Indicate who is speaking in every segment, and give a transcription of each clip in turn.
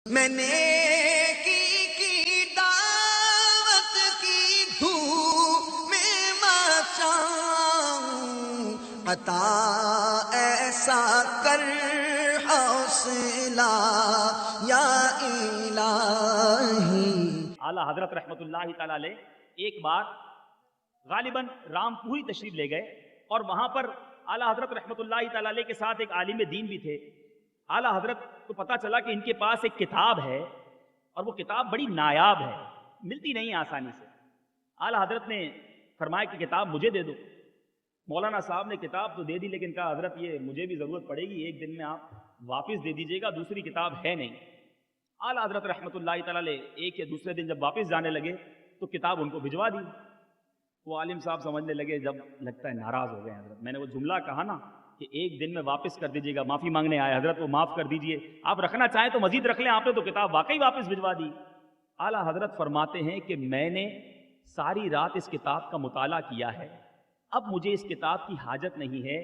Speaker 1: میں نے کی دعوت کی دھوم میں مچاؤں، عطا ایسا کر حوصلہ یا الہی۔
Speaker 2: اعلیٰ حضرت رحمت اللہ تعالی علیہ ایک بار غالباً رام پوری تشریف لے گئے، اور وہاں پر اعلیٰ حضرت رحمت اللہ تعالی علیہ کے ساتھ ایک عالم دین بھی تھے۔ اعلیٰ حضرت کو پتہ چلا کہ ان کے پاس ایک کتاب ہے، اور وہ کتاب بڑی نایاب ہے، ملتی نہیں آسانی سے۔ اعلیٰ حضرت نے فرمایا کہ کتاب مجھے دے دو۔ مولانا صاحب نے کتاب تو دے دی، لیکن کہا حضرت یہ مجھے بھی ضرورت پڑے گی، ایک دن میں آپ واپس دے دیجیے گا، دوسری کتاب ہے نہیں۔ اعلیٰ حضرت رحمت اللہ تعالی علیہ ایک یا دوسرے دن جب واپس جانے لگے تو کتاب ان کو بھجوا دی۔ وہ عالم صاحب سمجھنے لگے جب لگتا ہے ناراض ہو گئے حضرت، میں نے وہ جملہ کہا نا کہ ایک دن میں واپس کر دیجیے گا، معافی مانگنے آئے حضرت، وہ معاف کر دیجیے، آپ رکھنا چاہیں تو مزید رکھ لیں، آپ نے تو کتاب واقعی واپس بھجوا دی۔ اعلیٰ حضرت فرماتے ہیں کہ میں نے ساری رات اس کتاب کا مطالعہ کیا ہے، اب مجھے اس کتاب کی حاجت نہیں ہے،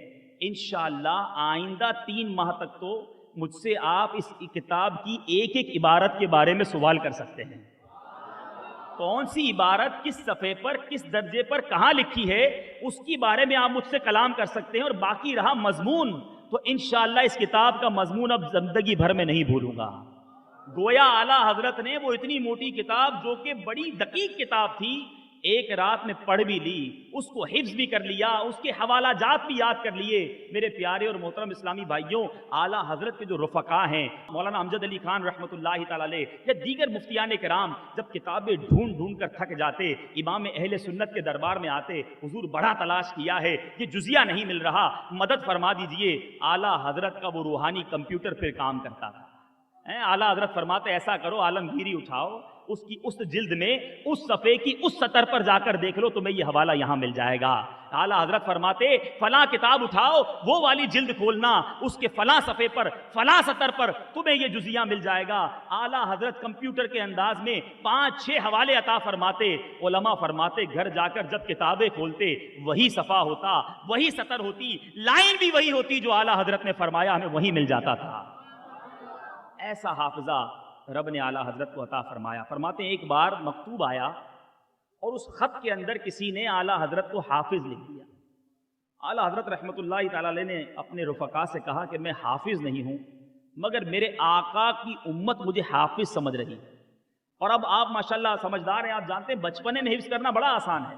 Speaker 2: انشاءاللہ آئندہ 3 ماہ تک تو مجھ سے آپ اس کتاب کی ایک ایک عبارت کے بارے میں سوال کر سکتے ہیں، کون سی عبارت کس صفحے پر کس درجے پر کہاں لکھی ہے اس کی بارے میں آپ مجھ سے کلام کر سکتے ہیں، اور باقی رہا مضمون تو انشاءاللہ اس کتاب کا مضمون اب زندگی بھر میں نہیں بھولوں گا۔ گویا اعلیٰ حضرت نے وہ اتنی موٹی کتاب جو کہ بڑی دقیق کتاب تھی ایک رات میں پڑھ بھی لی، اس کو حفظ بھی کر لیا، اس کے حوالہ جات بھی یاد کر لیے۔ میرے پیارے اور محترم اسلامی بھائیوں، اعلیٰ حضرت کے جو رفقا ہیں، مولانا امجد علی خان رحمۃ اللہ تعالی علیہ یا دیگر مفتیان کرام، جب کتابیں ڈھونڈ ڈھونڈ کر تھک جاتے، امام اہل سنت کے دربار میں آتے، حضور بڑا تلاش کیا ہے، یہ جزیہ نہیں مل رہا، مدد فرما دیجئے۔ اعلیٰ حضرت کا وہ روحانی کمپیوٹر پھر کام کرتا تھا۔ اعلیٰ حضرت فرماتے ایسا کرو عالمگیری اٹھاؤ، اس کی اس جلد میں اس صفحے کی اس سطر پر جا کر دیکھ لو، تمہیں یہ حوالہ یہاں مل جائے گا۔ اعلیٰ حضرت فرماتے فلاں کتاب اٹھاؤ، وہ والی جلد کھولنا، اس کے فلاں صفحے پر فلاں سطر پر تمہیں یہ جزیہ مل جائے گا۔ اعلیٰ حضرت کمپیوٹر کے انداز میں 5-6 حوالے عطا فرماتے۔ علماء فرماتے گھر جا کر جب کتابیں کھولتے وہی صفحہ ہوتا، وہی سطر ہوتی، لائن بھی وہی ہوتی جو اعلیٰ حضرت نے فرمایا، ہمیں وہی مل جاتا تھا۔ ایسا حافظہ رب نے اعلیٰ حضرت کو عطا فرمایا۔ فرماتے ہیں ایک بار مکتوب آیا اور اس خط کے اندر کسی نے اعلیٰ حضرت کو حافظ لکھ دیا۔ اعلیٰ حضرت رحمت اللہ تعالی علیہ نے اپنے رفقا سے کہا کہ میں حافظ نہیں ہوں، مگر میرے آقا کی امت مجھے حافظ سمجھ رہی ہے۔ اور اب آپ ماشاءاللہ سمجھدار ہیں، آپ جانتے ہیں بچپنے میں حفظ کرنا بڑا آسان ہے،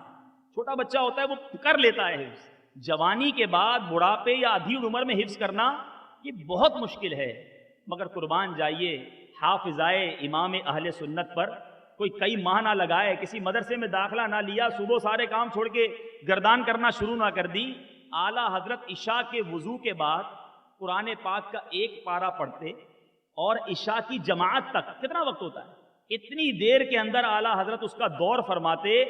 Speaker 2: چھوٹا بچہ ہوتا ہے وہ کر لیتا ہے حفظ، جوانی کے بعد بڑھاپے یا ادھی عمر میں حفظ کرنا یہ بہت مشکل ہے۔ مگر قربان جائیے حافظائے امام اہل سنت پر کوئی کئی ماہ نہ لگائے، کسی مدرسے میں داخلہ نہ لیا، صبح سارے کام چھوڑ کے گردان کرنا شروع نہ کر دی، اعلیٰ حضرت عشاء کے وضو کے بعد قرآن پاک کا ایک پارہ پڑھتے اور عشاء کی جماعت تک کتنا وقت ہوتا ہے، اتنی دیر کے اندر اعلیٰ حضرت اس کا دور فرماتے۔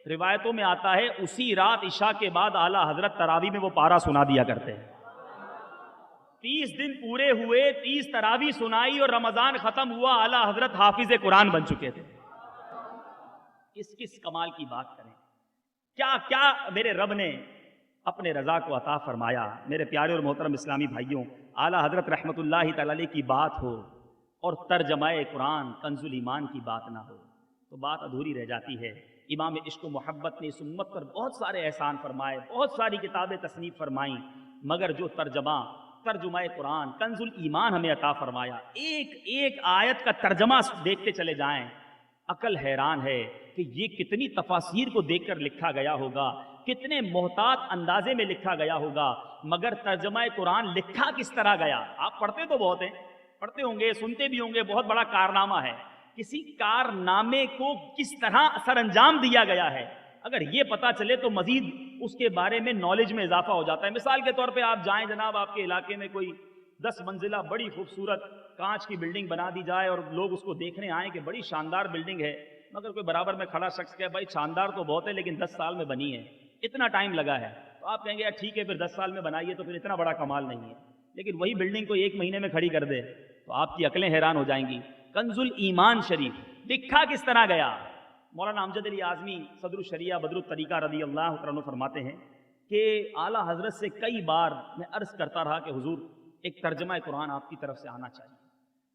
Speaker 2: روایتوں میں آتا ہے اسی رات عشاء کے بعد اعلیٰ حضرت تراویح میں وہ پارہ سنا دیا کرتے ہیں۔ 30 دن پورے ہوئے، 30 تراویح سنائی اور رمضان ختم ہوا، اعلیٰ حضرت حافظ قرآن بن چکے تھے۔ کس کمال کی بات کریں، کیا کیا میرے رب نے اپنے رضا کو عطا فرمایا۔ میرے پیارے اور محترم اسلامی بھائیوں، اعلیٰ حضرت رحمت اللہ تعالی علیہ کی بات ہو اور ترجمہ قرآن کنز الایمان کی بات نہ ہو تو بات ادھوری رہ جاتی ہے۔ امام عشق و محبت نے اس امت پر بہت سارے احسان فرمائے، بہت ساری کتابیں تصنیف فرمائیں، مگر جو ترجمہ قرآن کنز الایمان ہمیں عطا فرمایا، ایک ایک آیت کا ترجمہ دیکھتے چلے جائیں، عقل حیران ہے کہ یہ کتنی تفاسیر کو دیکھ کر لکھا گیا ہوگا، کتنے محتاط اندازے میں لکھا گیا ہوگا، مگر ترجمہ قرآن لکھا کس طرح گیا۔ آپ پڑھتے تو بہت ہیں، پڑھتے ہوں گے، سنتے بھی ہوں گے، بہت بڑا کارنامہ ہے، کسی کارنامے کو کس طرح سر انجام دیا گیا ہے، اگر یہ پتا چلے تو مزید اس کے بارے میں نالج میں اضافہ ہو جاتا ہے۔ مثال کے طور پہ آپ جائیں جناب، آپ کے علاقے میں کوئی 10 منزلہ بڑی خوبصورت کانچ کی بلڈنگ بنا دی جائے اور لوگ اس کو دیکھنے آئیں کہ بڑی شاندار بلڈنگ ہے، مگر کوئی برابر میں کھڑا شخص کہے بھائی شاندار تو بہت ہے لیکن 10 سال میں بنی ہے، اتنا ٹائم لگا ہے، تو آپ کہیں گے یار ٹھیک ہے پھر 10 سال میں بنائیے تو پھر اتنا بڑا کمال نہیں ہے، لیکن وہی بلڈنگ کو 1 مہینے میں کھڑی کر دے تو آپ کی عقلیں حیران ہو جائیں گی۔ کنز الایمان شریف لکھا کس طرح گیا؟ مولانا امجد علی اعظمی صدر الشریعہ بدر الطریقہ رضی اللہ عنہ فرماتے ہیں کہ اعلیٰ حضرت سے کئی بار میں عرض کرتا رہا کہ حضور ایک ترجمہ قرآن آپ کی طرف سے آنا چاہیے،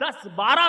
Speaker 2: 10-12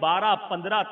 Speaker 2: 12-15